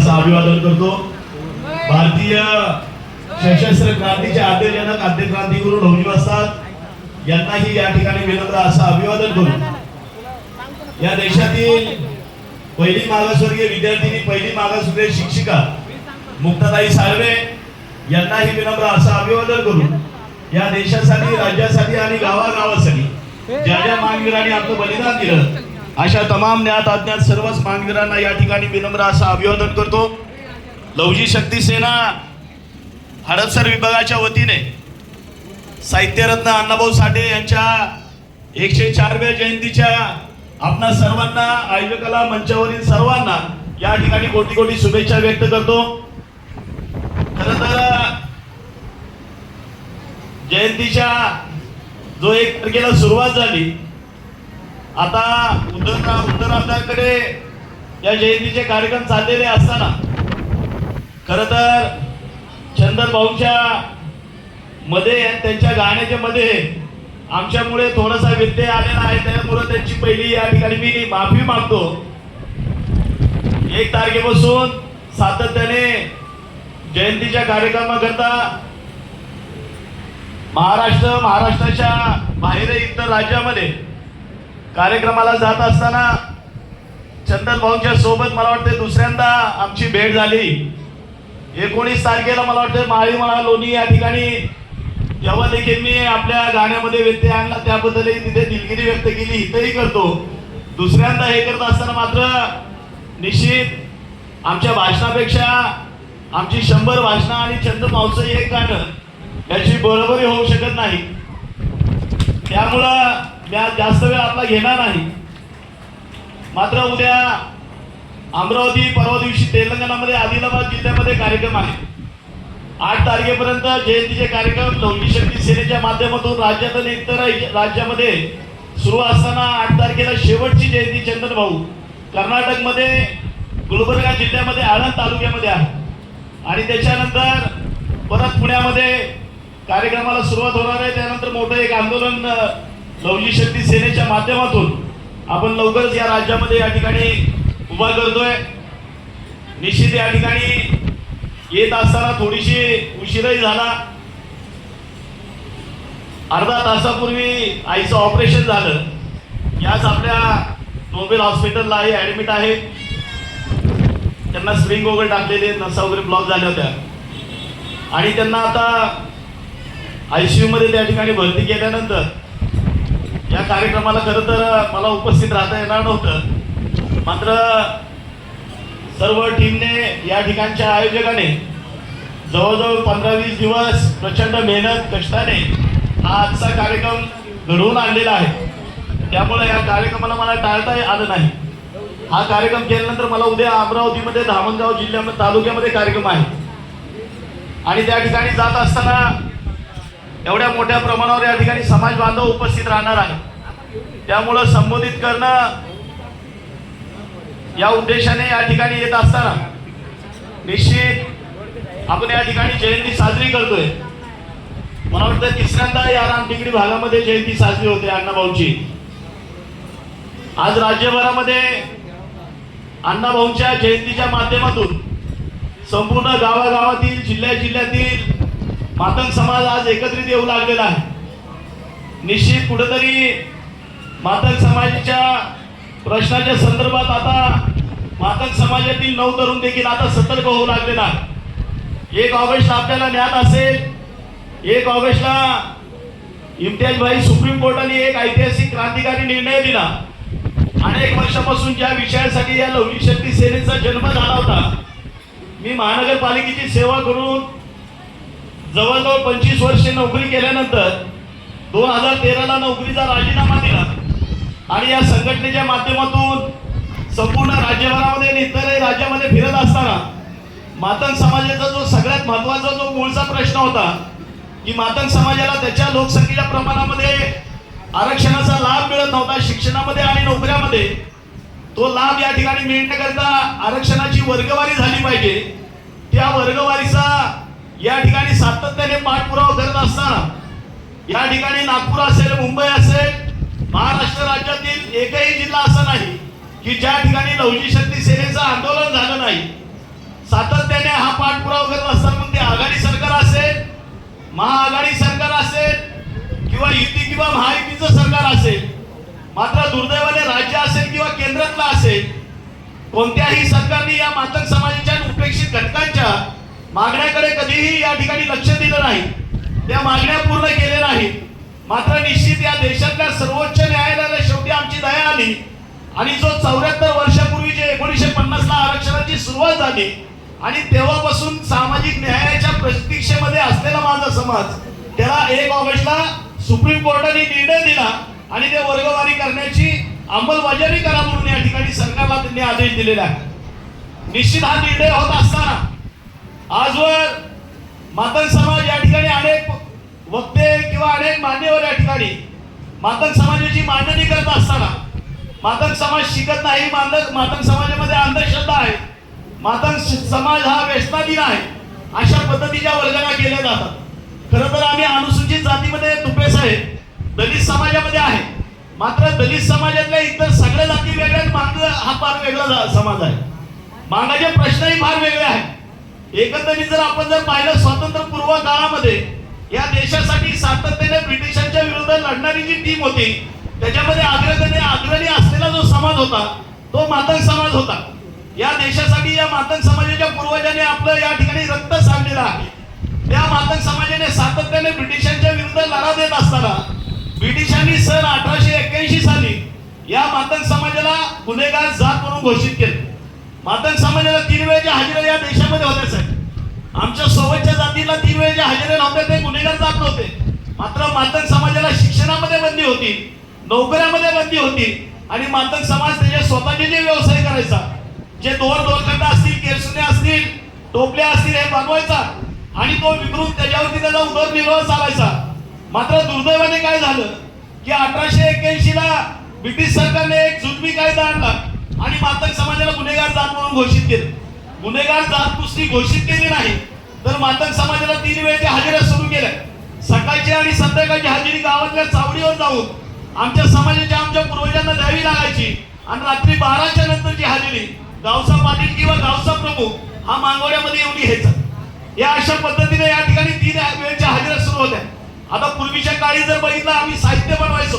असं अभिवादन करतो। भारतीय सशस्त्र क्रांतीचे आद्यजनक आद्य क्रांतिगुरु लवजी वस्ताद यांनाही या ठिकाणी विनम्र असं अभिवादन करू। या देशातील पहिली मागासवर्गीय विद्यार्थिनी पहिली मागासवर्गीय शिक्षिका मुक्ताताई साळवे यांनाही विनम्र असं अभिवादन करू। या देशासाठी राज्यासाठी आणि गावागावासाठी ज्या ज्या मानवीरांनी आपलं बलिदान दिलं अशा तमाम ज्ञात अज्ञात सर्वच मानवीरांना या ठिकाणी विनम्र असं अभिवादन करतो। लवजी शक्ती सेना हडपसर विभागाच्या वतीने साहित्यरत्न अण्णाभाऊ साठे यांच्या 104व्या जयंतीच्या आपणा सर्वांना आयोजकाला मंचावरील सर्वांना या ठिकाणी कोटी कोटी शुभेच्छा व्यक्त करतो। खरं तर जयंतीच्या जो 1 तारखेला सुरुवात झाली, आता उत्तर आपल्याकडे या जयंतीचे कार्यक्रम चाललेले असताना खरं तर चंदन भाऊंच्या मध्ये त्यांच्या गाण्याच्या मध्ये आमच्यामुळे थोडासा व्यत्यय आलेला आहे, त्यामुळे त्यांची पहिली या ठिकाणी मी माफी मागतो। 1 तारखेपासून सातत्याने जयंतीच्या कार्यक्रमाकरता महाराष्ट्राच्या बाहेर इतर राज्यामध्ये कार्यक्रमाला जात असताना चंदन भाऊंच्या सोबत मला वाटतं दुसऱ्यांदा आमची भेट झाली। 19 तारखेला मला वाटतं माळीमळा लोणी या ठिकाणी तेव्हा देखील मी आपल्या गाण्यामध्ये व्यत्यय आणला, त्याबद्दलही तिथे दिलगिरी व्यक्त केली, इथेही करतो। दुसऱ्यांदा हे करत असताना मात्र निश्चित आमच्या भाषणापेक्षा आमची 100 भाषणं आणि चंदन भाऊचं एक गाणं याची बरोबरी होऊ शकत नाही, त्यामुळं मी जास्त वेळ आपला घेणार नाही। मात्र उद्या अमरावती, परवा दिवशी तेलंगणामध्ये आदिलाबाद जिल्ह्यामध्ये कार्यक्रम आहे। 8 तारखेपर्यंत जयंतीचे कार्यक्रम लवजी शक्ती सेनेच्या माध्यमातून राज्यात आणि इतर राज्यामध्ये सुरू असताना 8 तारखेला शेवटची जयंती चंदन भाऊ कर्नाटकमध्ये गुलबर्गा जिल्ह्यामध्ये आळंद तालुक्यामध्ये आहे आणि त्याच्यानंतर परत पुण्यामध्ये कार्यक्रमाला सुरुवात होणार आहे। त्यानंतर मोठं एक आंदोलन लवजी शक्ती सेनेच्या माध्यमातून आपण लवकरच या राज्यामध्ये या ठिकाणी उभा करतोय। निश्चित या ठिकाणी येत असताना थोडीशी उशीरही झाला, अर्धा तासापूर्वी आईचं ऑपरेशन झालं। याच आपल्या नोबेल हॉस्पिटलला आई ऍडमिट आहे, त्यांना स्प्रिंग वगैरे टाकलेले, नसा वगैरे ब्लॉक झाल्या होत्या आणि त्यांना आता ICU मध्ये त्या ठिकाणी भरती केल्यानंतर या कार्यक्रमाला खरं तर मला उपस्थित राहता येणार नव्हतं, मात्र सर्व टीमने या ठिकाणच्या आयोजकाने जवळजवळ 15-20 दिवस प्रचंड मेहनत कष्टाने हा आजचा कार्यक्रम घडवून आणलेला आहे, त्यामुळे या कार्यक्रमाला मला टाळता आलं नाही। हा कार्यक्रम केल्यानंतर मला उद्या अमरावतीमध्ये धामणगाव जिल्ह्यामध्ये तालुक्यामध्ये कार्यक्रम आहे आणि त्या ठिकाणी जात असताना एवढ्या मोठ्या प्रमाणावर या ठिकाणी समाज बांधव उपस्थित राहणार आहे, त्यामुळं संबोधित करणं या उद्देशाने या ठिकाणी येत असताना निश्चित आपण या ठिकाणी जयंती साजरी करतोय। मला वाटतं तिसऱ्यांदा या रामटेकडी भागामध्ये जयंती साजरी होते अण्णाभाऊंची। आज राज्यभरामध्ये अण्णाभाऊंच्या जयंतीच्या माध्यमातून संपूर्ण गावागावातील जिल्ह्यातील मातंग समाज आज एकत्रित येऊ लागलेला आहे। निश्चित कुठेतरी मातंग समाजाच्या प्रश्नाच्या संदर्भात आता मातंग समाजातील 9 तरुण देखील आता सतर्क होऊ लागलेला आहे। 1 ऑगस्टला आपल्याला ज्ञात असेल, 1 ऑगस्टला इम्तियाज भाई सुप्रीम कोर्टाने एक ऐतिहासिक क्रांतिकारी निर्णय दिला। अनेक वर्षापासून ज्या विषयासाठी या लवजी शक्ती सेनेचा जन्म झाला होता, मी महानगरपालिकेची सेवा करून जवळजवळ 25 वर्षे नोकरी केल्यानंतर 2013ला नोकरीचा राजीनामा दिला आणि या संघटनेच्या माध्यमातून संपूर्ण राज्यभरामध्ये आणि इतरही राज्यामध्ये फिरत असताना मातंग समाजाचा जो सगळ्यात महत्त्वाचा जो मूळचा प्रश्न होता की मातंग समाजाला त्याच्या लोकसंख्येच्या प्रमाणामध्ये आरक्षणाचा लाभ मिळत नव्हता शिक्षणामध्ये आणि नोकऱ्यामध्ये, तो लाभ या ठिकाणी मिळण्याकरता आरक्षणाची वर्गवारी झाली पाहिजे। त्या वर्गवारीचा या ठिकाणी सातत्याने पाठपुरावा करत असताना या ठिकाणी नागपूर असेल, मुंबई असेल, महाराष्ट्र राज्यातील एकही जिल्हा असा नाही की ज्या ठिकाणी लवजी शक्ती सेनेचं आंदोलन झालं नाही। पाठपुरावा करत असतात, मग ते आघाडी सरकार असेल, महाआघाडी सरकार असेल किंवा युती किंवा महायुतीचं सरकार असेल. मात्र दुर्दैवाने राज्य असेल किंवा केंद्रातला असेल, कोणत्याही सरकारने या मातंग समाजाच्या उपेक्षित घटकांच्या मागण्याकडे कधीही या ठिकाणी लक्ष दिलं नाही, त्या मागण्या पूर्ण केल्या नाहीत. मात्र निश्चित या देशातल्या सर्वोच्च न्यायालयाला शेवटी आमची दया आली आणि जो 74 वर्षापूर्वी जे 1950 ला आरक्षणाची सुरुवात झाली आणि तेव्हापासून सामाजिक न्यायाच्या प्रतीक्षेमध्ये असलेला माझा समाज, त्याला 1 ऑगस्टला सुप्रीम कोर्टाने निर्णय दिला आणि ते वर्गवारी करण्याची अंमलबजावणी करा म्हणून या ठिकाणी सरकारला त्यांनी आदेश दिलेला आहे. निश्चित हा निर्णय होत असताना आजवर मातंग समाज या ठिकाणी अनेक वक्ते किंवा अनेक मान्यवर या ठिकाणी मातंग समाजाची मांडणी करत असताना मातंग समाज शिकत नाही, मातंग समाजामध्ये अंधश्रद्धा आहे, मातंग समाज हा व्यसनाधीन आहे, अशा पद्धतीच्या वर्गाला केल्या जातात. खरं तर आम्ही अनुसूचित जातीमध्ये तुपेस आहे, दलित समाजामध्ये आहे. मात्र दलित समाजातल्या इतर सगळ्या जाती वेगळ्या, मांग हा फार वेगळा समाज आहे. मागाचे प्रश्नही फार वेगळे आहेत. एकंदरीत जर आपण पाहिलं, स्वातंत्र्यपूर्व काळामध्ये या देशासाठी सातत्याने ब्रिटिशांच्या विरुद्ध लढणारी जी टीम होती, त्याच्यामध्ये अग्रणी असलेला जो समाज होता तो मातंग समाज होता. या देशासाठी या मातंग समाजाच्या पूर्वजांनी आपलं या ठिकाणी रक्त सांडलेलं आहे. त्या मातंग समाजाने सातत्याने ब्रिटिशांच्या विरुद्ध लढा देत असताना ब्रिटिशांनी सन 1881 साली या मातंग समाजाला गुन्हेगार जात म्हणून घोषित केले. मातंग समाजाला 3 वेळेच्या हजेऱ्या या देशामध्ये होत्या साहेब. आमच्या सोबतच्या जातीला 3 वेळेच्या हजेऱ्या नव्हत्या, ते गुन्हेगार जात नव्हते. मात्र मातंग समाजाला शिक्षणामध्ये बंदी होती, नोकऱ्यामध्ये बंदी होती आणि मातंग समाज त्याचे स्वतःचे जे व्यवसाय करायचा, जे दोरखंड असतील, केरसुने असतील, टोपल्या असतील, हे बनवायचा आणि तो विक्रून त्याच्यावरती त्याचा उदरनिर्वाह चालायचा. मात्र दुर्दैवाने काय झालं की 1881 ला ब्रिटिश सरकारने एक जुलमी कायदा आणला आणि मातंग समाजाला गुन्हेगार जात म्हणून घोषित केलं. गुन्हेगार जात नुसती घोषित केली नाही तर मातंग समाजाला 3 वेळेच्या हजेऱ्या सुरू केल्या. सकाळची आणि संध्याकाळची हजेरी गावातल्या चावडीवर जाऊन आमच्या पूर्वजांना द्यावी लागायची आणि रात्री 12च्या नंतरची हजेरी गावचा पाटील किंवा गावचा प्रमुख हा मांगवड्यामध्ये येऊन घ्यायचा. या अशा पद्धतीने या ठिकाणी 3 वेळेच्या हजेऱ्या सुरू होत्या. आता पूर्वीच्या काळी जर बघितलं, आम्ही साहित्य बनवायचो,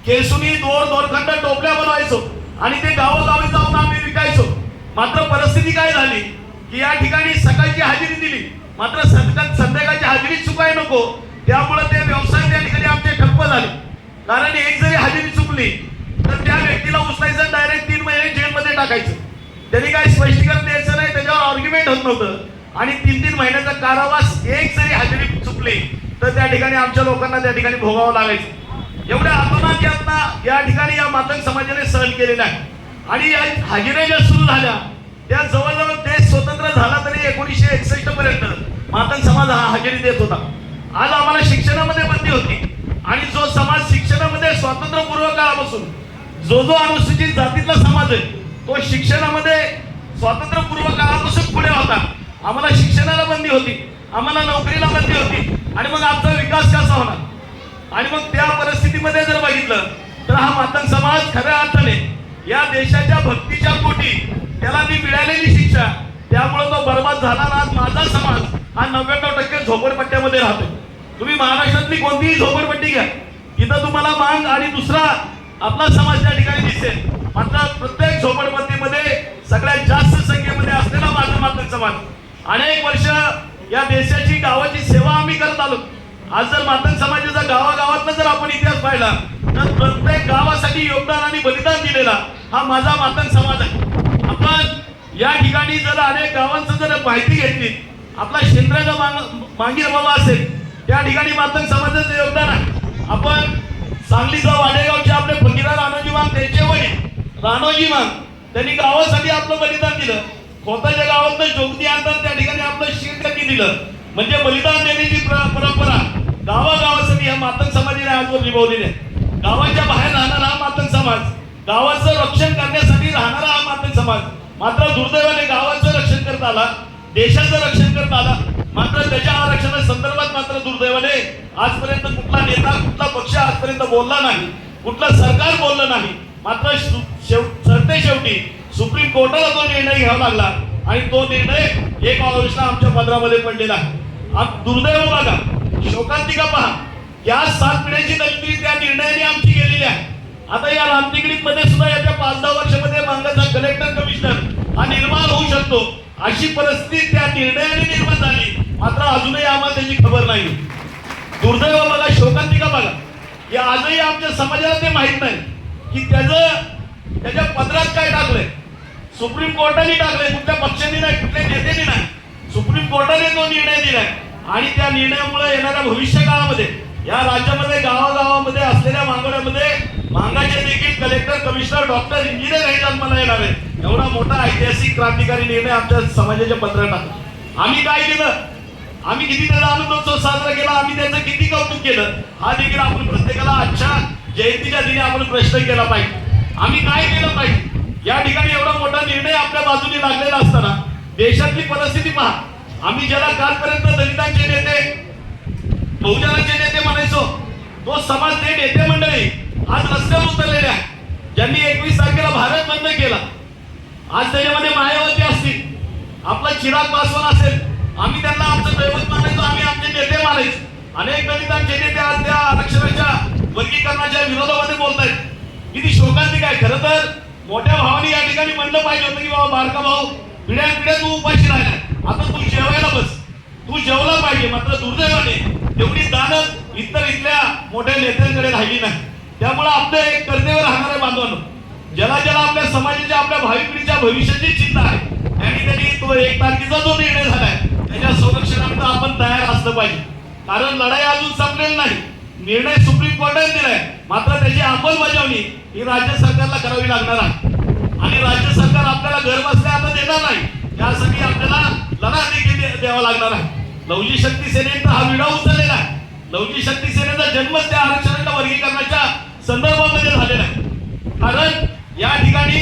केसुनी, दोरखंड, टोपल्या बनवायचो आणि ते गावोगावी जाऊन आम्ही विकायचो. मात्र परिस्थिती काय झाली की या ठिकाणी सकाळची हजेरी दिली, मात्र संध्याकाळची हजेरी चुकाय नको, त्यामुळे ते व्यवसाय त्या ठिकाणी आमचे ठप्प झाले. कारण एक जरी हजेरी चुकली तर त्या व्यक्तीला उचलायचं, डायरेक्ट 3 महिने जेलमध्ये टाकायचं. त्यांनी काही स्पष्टीकरण द्यायचं नाही, त्याच्यावर आर्ग्युमेंट होत नव्हतं आणि 3-3 महिन्याचा कारावास एक जरी हजेरी चुकली तर त्या ठिकाणी आमच्या लोकांना त्या ठिकाणी भोगावं लागायचं. एवढ्या आतोनात यातना या ठिकाणी या मातंग समाजाने सहन केलेला आहे. आणि या हजेऱ्या ज्या सुरू झाल्या त्या जवळजवळ देश स्वतंत्र झाला तरी 1961 पर्यंत मातंग समाज हा हजेरी देत होता. आज आम्हाला शिक्षणामध्ये बंदी होती आणि जो समाज शिक्षणामध्ये स्वातंत्र्यपूर्व काळापासून जो अनुसूचित जातीतला समाज आहे तो शिक्षणामध्ये स्वातंत्र्यपूर्व काळापासून पुढे होता. आम्हाला शिक्षणाला बंदी होती, आम्हाला नोकरीला बंदी होती आणि मग आमचा विकास कसा होणार. आणि मग त्या परिस्थितीमध्ये जर बघितलं तर हा मातंग समाज खऱ्या अर्थाने या देशाच्या भक्तीच्या पोटी त्याला ती मिळालेली शिक्षा, त्यामुळे तो बर्बाद झाला. आज माझा समाज हा 99% झोपडपट्ट्यामध्ये राहतो. तुम्ही महाराष्ट्रातली कोणतीही झोपडपट्टी घ्या, इथं तुम्हाला मांग आणि दुसरा आपला समाज त्या ठिकाणी दिसेल. मात्र प्रत्येक झोपडपट्टीमध्ये सगळ्यात जास्त संख्येमध्ये असलेला माझा मातंग समाज. अनेक वर्ष या देशाची गावाची सेवा आम्ही करत आलो. आज जर मातंग समाजाचा गावागावातला जर आपण इतिहास पाहिला तर प्रत्येक गावासाठी योगदान आणि बलिदान दिलेला हा माझा मातंग समाज आहे. आपण या ठिकाणी जर अनेक गावांचं जर माहिती घेतली, आपला शेंद्राचा मांगीर बाबा असेल, त्या ठिकाणी मातंग समाजाचं योगदान आहे. आपण सांगलीचा वाडेगावचे आपले फकीरा राणोजी मांग, त्यांचे वडील राणोजी मांग, त्यांनी गावासाठी आपलं बलिदान दिलं. खोताच्या गावातलं जोगती आणतात त्या ठिकाणी आपलं शीरटक्की दिलं. म्हणजे बलिदान देण्याची परंपरा गावागावासाठी या मातंग समाजाने आजवर निभावलेली आहे. गावाच्या बाहेर राहणारा हा मातंग समाज, गावाचं रक्षण करण्यासाठी राहणारा हा मातंग समाज. मात्र दुर्दैवाने गावाचं रक्षण करता आला, देशाचं रक्षण करता आला, मात्र त्याच्या आरक्षणासंदर्भात मात्र दुर्दैवाने आजपर्यंत कुठला नेता, कुठला पक्ष आजपर्यंत बोलला नाही, कुठलं सरकार बोललं नाही. मात्र शेवटी सुप्रीम कोर्टाला तो निर्णय घ्यावा लागला आणि तो निर्णय 1 ऑगस्टला आमच्या पत्रामध्ये पडलेला आहे. दुर्दैव बघा, शोकांतिका पहा, या 7 पिढ्यांची दलित त्या निर्णयाने आमची गेलेली आहे. आता या रामटेकडीत मध्ये सुद्धा येत्या 5-10 वर्षामध्ये मांगाचा कलेक्टर कमिशनर हा निर्माण होऊ शकतो, अशी परिस्थिती त्या निर्णयाने निर्माण झाली. मात्र अजूनही आम्हाला त्याची खबर नाही. दुर्दैव बघा, शोकांतिका बघा, या आजही आमच्या समाजाला ते माहित नाही की त्याच्या पत्रात काय टाकलंय. सुप्रीम कोर्टाने टाकलंय, कुठल्या पक्षाने नाही, कुठल्या नेत्याने नाही, सुप्रीम कोर्टाने तो निर्णय दिलाय. आणि त्या निर्णयामुळे येणाऱ्या भविष्य काळामध्ये या राज्यामध्ये गावागावामध्ये असलेल्या मागण्यांमध्ये मागाचे देखील कलेक्टर कमिशनर डॉक्टर इंजिनियर हे जन्माला येणार आहे. एवढा मोठा ऐतिहासिक क्रांतिकारी निर्णय आमच्या समाजाच्या पत्रात टाकला. आम्ही काय केलं, आम्ही किती त्याचा आनंदोत्सव साजरा केला, आम्ही त्याचं किती कौतुक केलं, हा देखील आपण प्रत्येकाला आजच्या जयंतीच्या दिनी आपण प्रश्न केला पाहिजे. आम्ही काय केलं पाहिजे. या ठिकाणी एवढा मोठा निर्णय आपल्या बाजूने लागलेला असताना देशातली परिस्थिती पहा. आम्ही ज्याला कालपर्यंत दलितांचे नेते, बहुजनांचे नेते म्हणायचो, तो समाज ते नेते मंडळी आज रस्त्यावर उतरलेले आहे. ज्यांनी 21 तारखेला भारत बंद केला, आज त्याच्यामध्ये मायावती असतील, आपला चिराग पासवान असेल, आम्ही त्यांना आमचं दैवत मानायचो, आम्ही आमचे नेते मानायचो. अनेक दलितांचे नेते आज त्या आरक्षणाच्या वर्गीकरणाच्या विरोधामध्ये बोलतायत. किती शोकांतिक आहे. खरं तर मोठ्या भावाने या ठिकाणी म्हणलं पाहिजे होतं की बाबा बारका भाऊ, पिढ्या तू उपाशी राहिला, आता तू जेवायला बस, तू जेवला पाहिजे. मात्र दुर्दैवाने तेवढी दानत इथल्या मोठ्या नेत्यांकडे राहिली नाही. त्यामुळे आपलं एक कर्तव्य राहणारे बांधवांनो, ज्याला आपल्या समाजाच्या, आपल्या भावी पिढीच्या भविष्याची चिंता आहे, त्यांनी तो 1 तारखेचा जो निर्णय झालाय त्याच्या संरक्षणार्थ आपण तयार असलं पाहिजे. कारण लढाई अजून संपलेली नाही. निर्णय सुप्रीम कोर्टाने दिलाय, मात्र त्याची अंमलबजावणी ही राज्य सरकारला करावी लागणार आहे. आणि राज्य सरकार आपल्याला घर बसल्या आता देणार नाही, त्यासाठी आपल्याला लढा देखील द्यावा लागणार आहे. लवजी शक्ती सेनेचा हा विडा उचललेला आहे. लवजी शक्ती सेनेचा जन्मच त्या आरक्षणाच्या वर्गीकरणाच्या संदर्भामध्ये झालेला आहे. कारण या ठिकाणी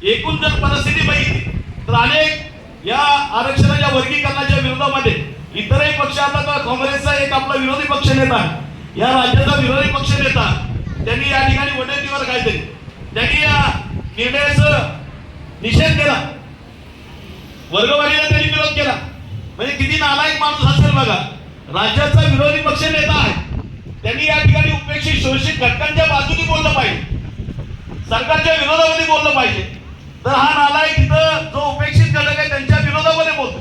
एकूण जर परिस्थिती बघितली तर अनेक या आरक्षणाच्या वर्गीकरणाच्या विरोधामध्ये इतरही पक्ष, आता काँग्रेसचा एक आपला विरोधी पक्ष नेता, या राज्याचा विरोधी पक्ष नेता, त्यांनी या ठिकाणी वडेट्टीवर काहीतरी त्यांनी या निर्णयाचा निषेध केला, वर्गवारीला त्यांनी विरोध केला. म्हणजे किती नालायक माणूस असेल बघा. राज्याचा विरोधी पक्ष नेता आहे, त्यांनी या ठिकाणी उपेक्षित शोषित घटकांच्या बाजूने बोललं पाहिजे, सरकारच्या विरोधामध्ये बोललं पाहिजे. तर हा नालायक इथं जो उपेक्षित घटक आहे त्यांच्या विरोधामध्ये बोलतो.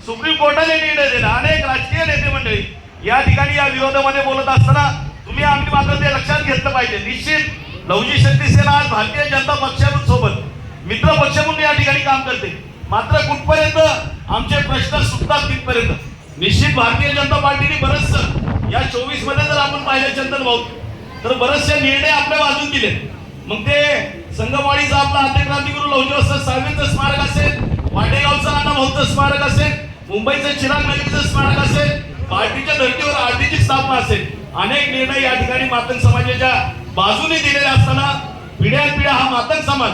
सुप्रीम कोर्टाने निर्णय दिला, अनेक राजकीय नेते मंडळी या ठिकाणी या विरोधामध्ये बोलत असताना तुम्ही आम्ही मात्र ते लक्षात घेतलं पाहिजे. निश्चित लवजी शक्ती सेना आज भारतीय जनता पक्षासोबत मित्र पक्ष म्हणून या ठिकाणी काम करते. मात्र कुठपर्यंत आमचे प्रश्न सुटतात तिथपर्यंत निश्चित भारतीय जनता पार्टीने बरंच या 24 मध्ये जर आपण पाहिलं चंदन भाऊ, तर बरेचसे निर्णय आपल्या बाजून दिले. मग ते संगमवाडीचा आपला आद्यक्रांतिगुरू लवजी वस्त्र साळवेंचं स्मारक असेल, वाटेगावचं अण्णाभाऊचं स्मारक असेल, मुंबईचं चिराग नगरीचं स्मारक असेल, पार्टीच्या धर्तीवर आरटीची स्थापना असेल, अनेक निर्णय या ठिकाणी मातंग समाजाच्या बाजूने दिलेले असताना पिढ्यानपिढ्या हा मातंग समाज,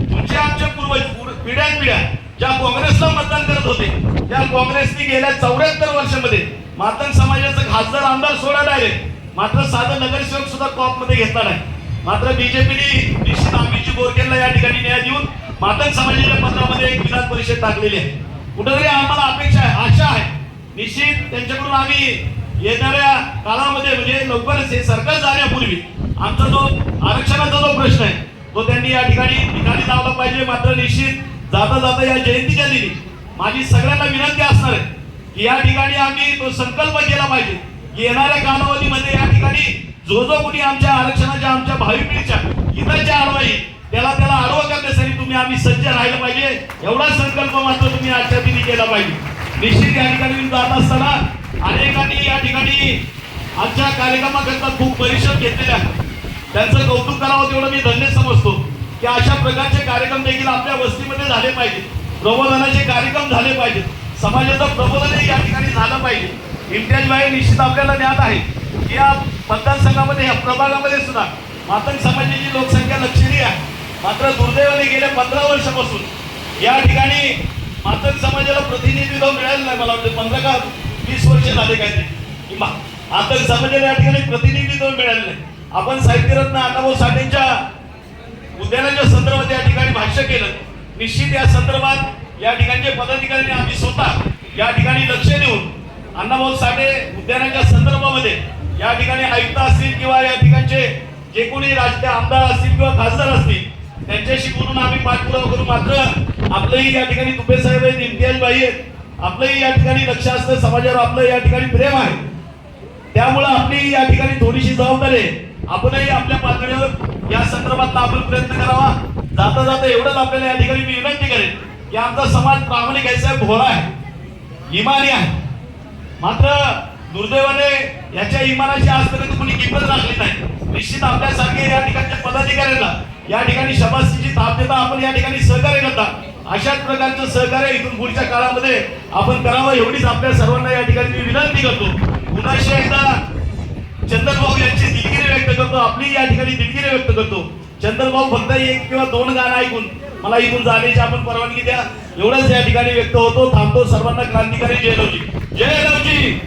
तुमचे आमचे पूर्वज पिढ्यानपिढ्या ज्या काँग्रेसला मतदान करत होते, त्या काँग्रेसने गेल्या 74 वर्षामध्ये मातंग समाजाचा खासदार आमदार सोडा डायरेक्ट, मात्र साधा नगरसेवक सुद्धा टॉप मध्ये घेतला नाही. मात्र बीजेपीने निश्चित आंबीची बोरकेला या ठिकाणी न्याय देऊन मातंग समाजाच्या पत्रामध्ये एक विधान परिषद टाकलेली आहे. कुठेतरी आम्हाला अपेक्षा आहे, आशा आहे, निश्चित त्यांच्याकडून आम्ही येणाऱ्या काळामध्ये म्हणजे लवकरच हे सरकार जाण्यापूर्वी आमचा जो आरक्षणाचा जो प्रश्न आहे तो त्यांनी या ठिकाणी निकाली लावला पाहिजे. मात्र निश्चित जाता जाता या जयंतीच्या दिनी माझी सगळ्यांना विनंती असणार आहे की या ठिकाणी आम्ही तो संकल्प केला पाहिजे की येणाऱ्या कालावधीमध्ये या ठिकाणी जो कोणी आमच्या आरक्षणाच्या, आमच्या भावी पिढीच्या हिताच्या आडवाई त्याला आडवं करण्यासाठी तुम्ही आम्ही सज्ज राहिलं पाहिजे. एवढा संकल्प मात्र तुम्ही आजच्या दिनी केला पाहिजे. निश्चित या ठिकाणी जात असताना अनेकांनी या ठिकाणी आजच्या कार्यक्रमाकरता खूप परिश्रम घेतलेले आहेत. त्यांचं कौतुक करावं तेवढं मी धन्य समजतो की अशा प्रकारचे कार्यक्रम देखील आपल्या वस्तीमध्ये झाले पाहिजे, प्रबोधनाचे कार्यक्रम झाले पाहिजे, समाजाचं प्रबोधन या ठिकाणी झालं पाहिजे. इम्तियाज भाई निश्चित आपल्याला ज्ञात आहे की या मतदारसंघामध्ये, या प्रभागामध्ये सुद्धा मातंग समाजाची लोकसंख्या लक्षणीय आहे. मात्र दुर्दैवाने गेल्या 15 वर्षापासून या ठिकाणी मातंग समाजाला प्रतिनिधित्व मिळालं नाही. मला वाटतं 15 का 20 वर्ष झाले काहीतरी मातंग समाजाला या ठिकाणी प्रतिनिधित्व मिळालं नाही. आपण साहित्यरत्न अण्णाभाऊ साठेंच्या उद्यानाच्या संदर्भात या ठिकाणी भाष्य केलं. निश्चित या संदर्भात या ठिकाणचे पदाधिकारी आम्ही स्वतः या ठिकाणी लक्ष देऊन अण्णाभाऊ साठे उद्यानाच्या संदर्भामध्ये या ठिकाणी आयुक्त असतील किंवा या ठिकाणचे जे कोणी राजकीय आमदार असतील किंवा खासदार असतील त्यांच्याशी बोलून आम्ही पाठपुरावा करू. मात्र आपलंही या ठिकाणी तुपे साहेब आहेत, इम्तियाज भाई आहेत, आपलंही या ठिकाणी लक्ष असतं, समाजावर आपलं या ठिकाणी प्रेम आहे. त्यामुळे आपली या ठिकाणी थोडीशी जबाबदारी आहे. आपणही आपल्या पातळीवर या संदर्भात आपण प्रयत्न करावा. जाता जाता एवढंच आपल्याला या ठिकाणी मी विनंती करेन की आमचा समाज प्रामाणिक आहे साहेब, भोळा आहे, इमानी आहे. मात्र दुर्दैवाने याच्या इमानाची आजपर्यंत कोणी किंमत राखली नाही. निश्चित आपल्यासारखे या ठिकाणच्या पदाधिकाऱ्यांना या ठिकाणी शबासकीची थाप देता आपण या ठिकाणी सहकार्य करता. अशाच प्रकारचं सहकार्य इथून पुढच्या काळामध्ये आपण करावं एवढीच आपल्या सर्वांना या ठिकाणी मी विनंती करतो. पुन्हा एकदा चंदनभाऊ यांची दिलगिरी व्यक्त करतो, आपली या ठिकाणी दिलगिरी व्यक्त करतो. चंदनभाऊ फक्त एक किंवा दोन गाणं ऐकून मला इथून जाण्याची आपण परवानगी द्या एवढंच या ठिकाणी व्यक्त होतो. थांबतो. सर्वांना क्रांतिकारी जय लवजी, जय लवजी.